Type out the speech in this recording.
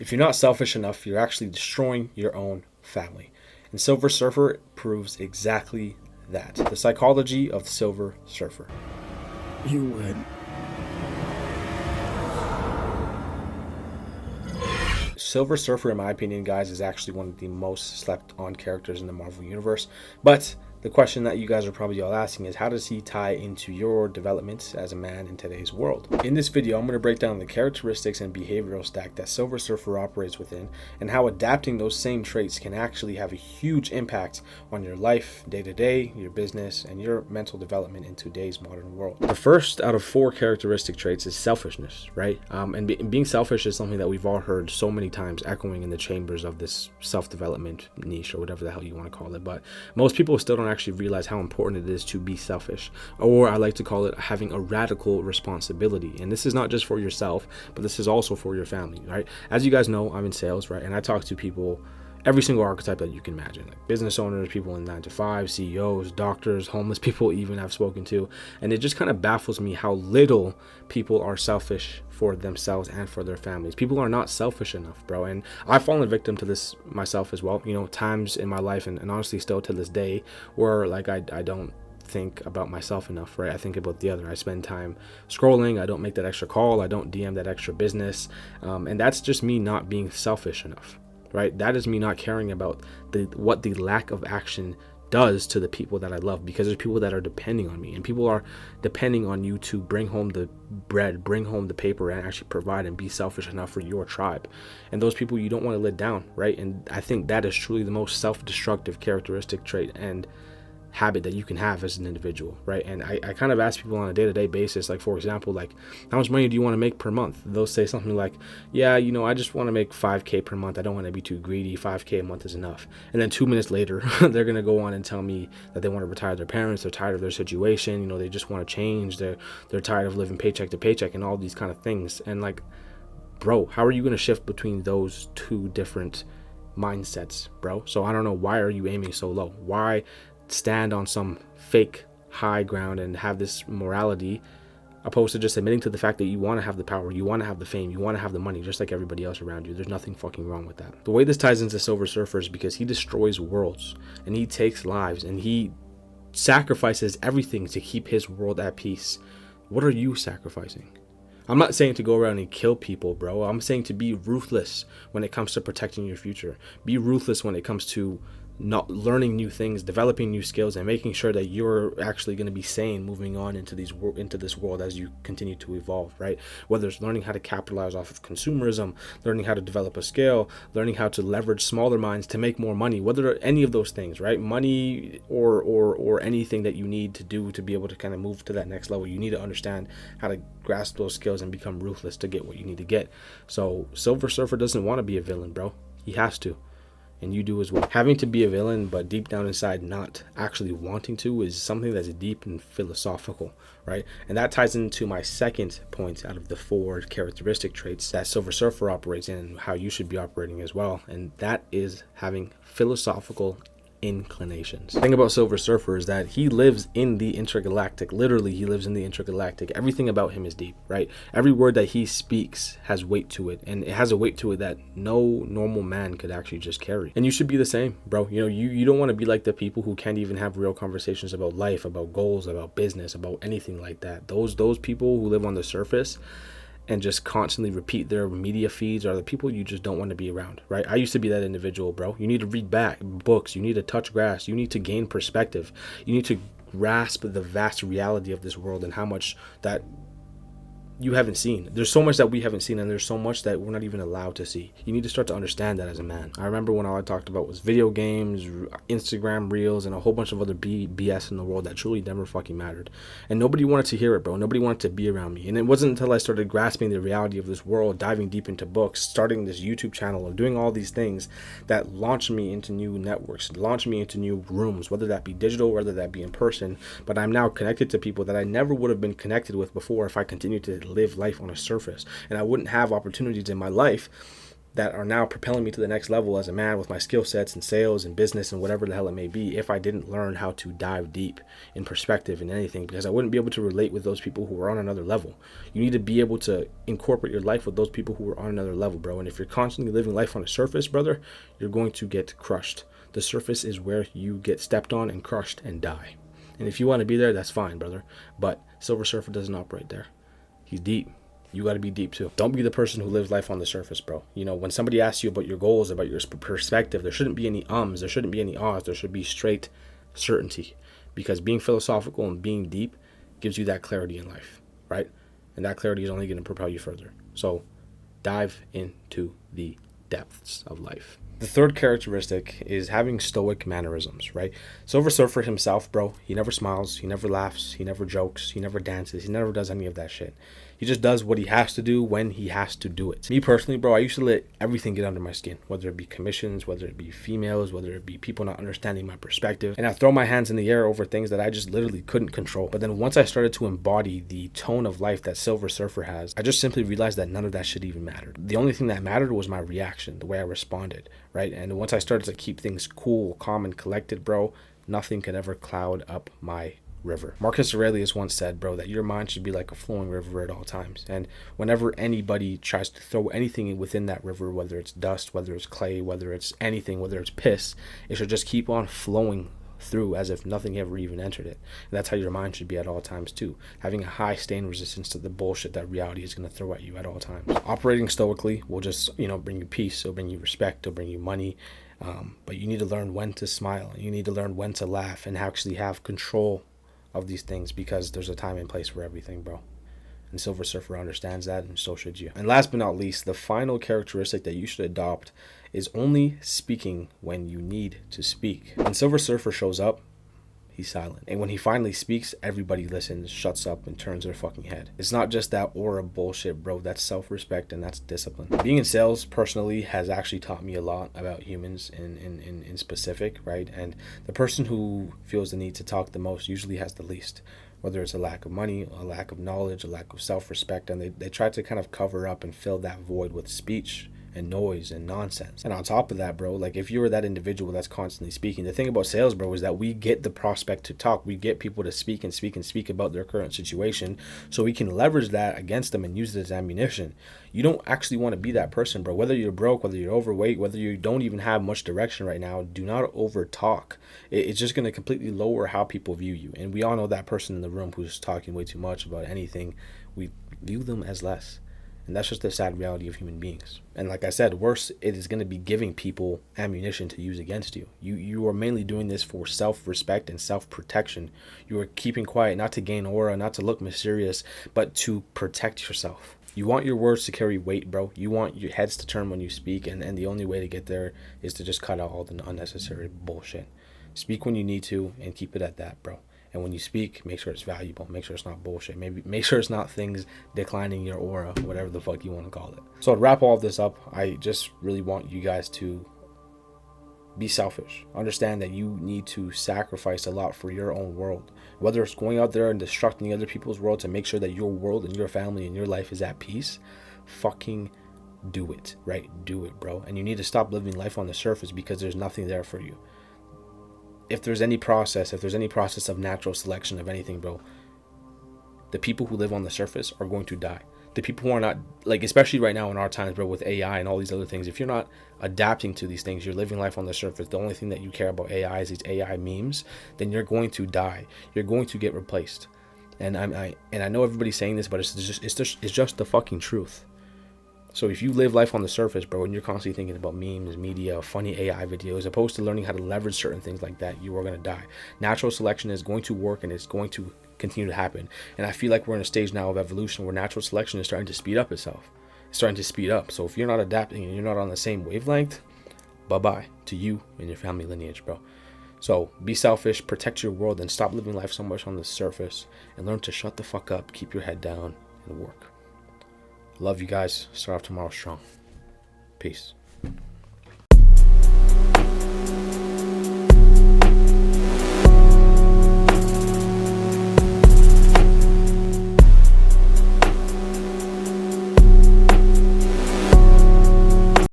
If you're not selfish enough, you're actually destroying your own family. And Silver Surfer proves exactly that. The psychology of the Silver Surfer. You win. Silver Surfer, in my opinion, guys, is actually one of the most slept on characters in the Marvel Universe. But the question that you guys are probably all asking is, how does he tie into your development as a man in today's world? In this video, I'm going to break down the characteristics and behavioral stack that Silver Surfer operates within, and how adapting those same traits can actually have a huge impact on your life, day-to-day, your business, and your mental development in today's modern world. The first out of 4 characteristic traits is selfishness, right? Being selfish is something that we've all heard so many times echoing in the chambers of this self-development niche, or whatever the hell you want to call it. But most people still don't actually realize how important it is to be selfish, or I like to call it having a radical responsibility. And this is not just for yourself, but this is also for your family, right? As you guys know, I'm in sales, right? And I talk to people, every single archetype that you can imagine, like business owners, people in 9 to 5, CEOs, doctors, homeless people even I've spoken to. And it just kind of baffles me how little people are selfish for themselves and for their families. People are not selfish enough, bro. And I've fallen victim to this myself as well. You know, times in my life, and honestly still to this day, where like I don't think about myself enough, right? I think about the other. I spend time scrolling. I don't make that extra call. I don't DM that extra business. And that's just me not being selfish enough. Right? That is me not caring about what the lack of action does to the people that I love, because there's people that are depending on me, and people are depending on you to bring home the bread, bring home the paper, and actually provide and be selfish enough for your tribe. And those people you don't want to let down, right? And I think that is truly the most self-destructive characteristic trait and habit that you can have as an individual, right? And I kind of ask people on a day-to-day basis, like, for example, like, how much money do you want to make per month? They'll say something like, yeah, you know, I just want to make 5K per month. I don't want to be too greedy. 5K a month is enough. And then 2 minutes later, they're going to go on and tell me that they want to retire their parents. They're tired of their situation. You know, they just want to change. They're tired of living paycheck to paycheck and all these kind of things. And like, bro, how are you going to shift between those two different mindsets, bro? So I don't know, why are you aiming so low? Why stand on some fake high ground and have this morality, opposed to just admitting to the fact that you want to have the power, you want to have the fame, you want to have the money, just like everybody else around you? There's nothing fucking wrong with that. The way this ties into Silver Surfer is because he destroys worlds, and he takes lives, and he sacrifices everything to keep his world at peace. What are you sacrificing? I'm not saying to go around and kill people, bro. I'm saying to be ruthless when it comes to protecting your future. Be ruthless when it comes to not learning new things, developing new skills, and making sure that you're actually going to be sane moving on into this world as you continue to evolve, right? Whether it's learning how to capitalize off of consumerism, learning how to develop a skill, learning how to leverage smaller minds to make more money, whether any of those things, right? Money or anything that you need to do to be able to kind of move to that next level, you need to understand how to grasp those skills and become ruthless to get what you need to get. So Silver Surfer doesn't want to be a villain, bro. He has to. And you do as well. Having to be a villain, but deep down inside not actually wanting to, is something that's deep and philosophical, right? And that ties into my second point out of the 4 characteristic traits that Silver Surfer operates in, and how you should be operating as well. And that is having philosophical inclinations. The thing about Silver Surfer is that he lives in the intergalactic. Literally, he lives in the intergalactic. Everything about him is deep, right? Every word that he speaks has weight to it, and it has a weight to it that no normal man could actually just carry. And you should be the same, bro. You know, you don't want to be like the people who can't even have real conversations about life, about goals, about business, about anything like that. Those people who live on the surface and just constantly repeat their media feeds are the people you just don't want to be around, right? I used to be that individual, bro. You need to read back books. You need to touch grass. You need to gain perspective. You need to grasp the vast reality of this world and how much that you haven't seen. There's so much that we haven't seen, and there's so much that we're not even allowed to see. You need to start to understand that as a man. I remember when all I talked about was video games, Instagram reels, and a whole bunch of other BS in the world that truly never fucking mattered. And nobody wanted to hear it, bro. Nobody wanted to be around me. And it wasn't until I started grasping the reality of this world, diving deep into books, starting this YouTube channel, or doing all these things that launched me into new networks, launched me into new rooms, whether that be digital, whether that be in person. But I'm now connected to people that I never would have been connected with before if I continued to live life on a surface, and I wouldn't have opportunities in my life that are now propelling me to the next level as a man with my skill sets in sales and business and whatever the hell it may be, if I didn't learn how to dive deep in perspective in anything, because I wouldn't be able to relate with those people who are on another level. You need to be able to incorporate your life with those people who are on another level, bro. And if you're constantly living life on the surface, brother, you're going to get crushed. The surface is where you get stepped on and crushed and die. And if you want to be there, that's fine, brother. But Silver Surfer doesn't operate there. He's deep. You got to be deep too. Don't be the person who lives life on the surface, bro. You know, when somebody asks you about your goals, about your perspective, there shouldn't be any ums, there shouldn't be any ahs, there should be straight certainty. Because being philosophical and being deep gives you that clarity in life, right? And that clarity is only going to propel you further. So dive into the depths of life. The third characteristic is having stoic mannerisms, right? Silver Surfer himself, bro, he never smiles, he never laughs, he never jokes, he never dances, he never does any of that shit. He just does what he has to do when he has to do it. Me personally, bro, I used to let everything get under my skin, whether it be commissions, whether it be females, whether it be people not understanding my perspective. And I throw my hands in the air over things that I just literally couldn't control. But then once I started to embody the tone of life that Silver Surfer has, I just simply realized that none of that shit even mattered. The only thing that mattered was my reaction, the way I responded, right? And once I started to keep things cool, calm, and collected, bro, nothing could ever cloud up my river. Marcus Aurelius once said, bro, that your mind should be like a flowing river at all times. And whenever anybody tries to throw anything within that river, whether it's dust, whether it's clay, whether it's anything, whether it's piss, it should just keep on flowing through as if nothing ever even entered it. And that's how your mind should be at all times too, having a high stain resistance to the bullshit that reality is going to throw at you at all times. Operating stoically will just, bring you peace, it'll bring you respect, it'll bring you money, but you need to learn when to smile, you need to learn when to laugh and actually have control of these things, because there's a time and place for everything, bro. And Silver Surfer understands that, and so should you. And last but not least, the final characteristic that you should adopt is only speaking when you need to speak. When Silver Surfer shows up, he's silent. And when he finally speaks, everybody listens, shuts up, and turns their fucking head. It's not just that aura bullshit, bro. That's self-respect and that's discipline. Being in sales, personally, has actually taught me a lot about humans in specific, right? And the person who feels the need to talk the most usually has the least. Whether it's a lack of money, a lack of knowledge, a lack of self-respect, and they try to kind of cover up and fill that void with speech and noise and nonsense. And on top of that, bro, like if you were that individual that's constantly speaking, the thing about sales, bro, is that we get the prospect to talk. We get people to speak and speak and speak about their current situation, so we can leverage that against them and use it as ammunition. You don't actually want to be that person, bro. Whether you're broke, whether you're overweight, whether you don't even have much direction right now, do not over talk. It's just going to completely lower how people view you. And we all know that person in the room who's talking way too much about anything. We view them as less. And that's just the sad reality of human beings. And like I said, worse, it is going to be giving people ammunition to use against you. You are mainly doing this for self-respect and self-protection. You are keeping quiet, not to gain aura, not to look mysterious, but to protect yourself. You want your words to carry weight, bro. You want your heads to turn when you speak, and the only way to get there is to just cut out all the unnecessary bullshit. Speak when you need to and keep it at that, bro. And when you speak, make sure it's valuable. Make sure it's not bullshit. Maybe make sure it's not things declining your aura, whatever the fuck you want to call it. So to wrap all of this up, I just really want you guys to be selfish. Understand that you need to sacrifice a lot for your own world. Whether it's going out there and destructing other people's world to make sure that your world and your family and your life is at peace, fucking do it, right? Do it, bro. And you need to stop living life on the surface, because there's nothing there for you. If there's any process of natural selection of anything, bro, the people who live on the surface are going to die. The people who are not, like, especially right now in our times, bro, with AI and all these other things, if you're not adapting to these things, you're living life on the surface, the only thing that you care about AI is these AI memes, then you're going to die. You're going to get replaced. And I know everybody's saying this, but it's just the fucking truth. So if you live life on the surface, bro, and you're constantly thinking about memes, media, funny AI videos, opposed to learning how to leverage certain things like that, you are going to die. Natural selection is going to work, and it's going to continue to happen. And I feel like we're in a stage now of evolution where natural selection is starting to speed up itself. It's starting to speed up. So if you're not adapting and you're not on the same wavelength, bye-bye to you and your family lineage, bro. So be selfish, protect your world, and stop living life so much on the surface, and learn to shut the fuck up, keep your head down, and work. Love you guys. Start off tomorrow strong. Peace.